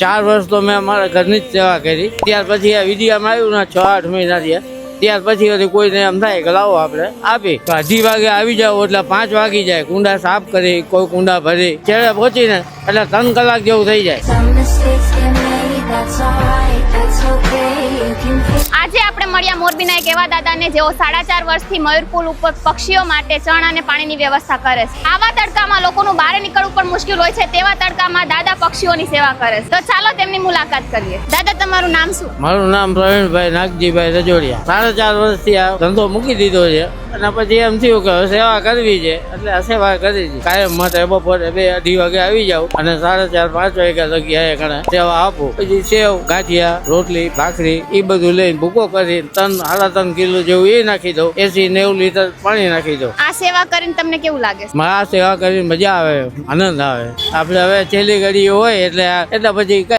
4 વર્ષ તો મેં અમારા ઘરની જ સેવા કરી. ત્યાર પછી આ વિડીયામાં આવ્યું ને 6-8 મહિના થયા. ત્યાર પછી વળી કોઈને એમ થાય કે લાવો આપણે આપી તો 2:30 વાગે આવી જાવ એટલે 5 વાગી જાય. કુંડા સાફ કરી, કોઈ કુંડા ભરી, છેલ્લે પહોંચીને એટલે 3 કલાક જેવું થઈ જાય. આજે આપણે મળ્યા મોરબીના એક એવા દાદાને જેઓ 4.5 વર્ષથી મયુરપુલ ઉપર પક્ષીઓ માટે ચણ અને પાણીની વ્યવસ્થા કરે છે. આવા તડકામાં લોકોનું બહાર નીકળવું પણ મુશ્કેલ હોય છે, તેવા તડકામાં દાદા પક્ષીઓની સેવા કરે છે. તો ચાલો તેમની મુલાકાત કરીએ. દાદા, તમારું નામ શું? મારું નામ પ્રવીણભાઈ નાગજીભાઈ રજોડિયા. 4.5 વર્ષથી આ ધંધો મૂકી દીધો છે અને પછી એમ થયું કે સેવા કરવી છે એટલે આ સેવા કરી છે. કાયમ માટે બપોરે 2-2:30 વાગે આવી જાવ અને 4:30-5 વાગ્યા લગી ઘણા સેવા આપું. પછી સેવ, ગાંઠિયા, રોટલી, ભાખરી એ બધું લઈને ભૂકો કરી 3-3.5 કિલો જેવું એ નાખી દઉં. 80-90 લીટર પાણી નાખી દઉં. આ સેવા કરીને તમને કેવું લાગે છે? આ સેવા કરીને મજા આવે, આનંદ આવે. આપણે હવે છેલ્લી ઘડી હોય એટલે પછી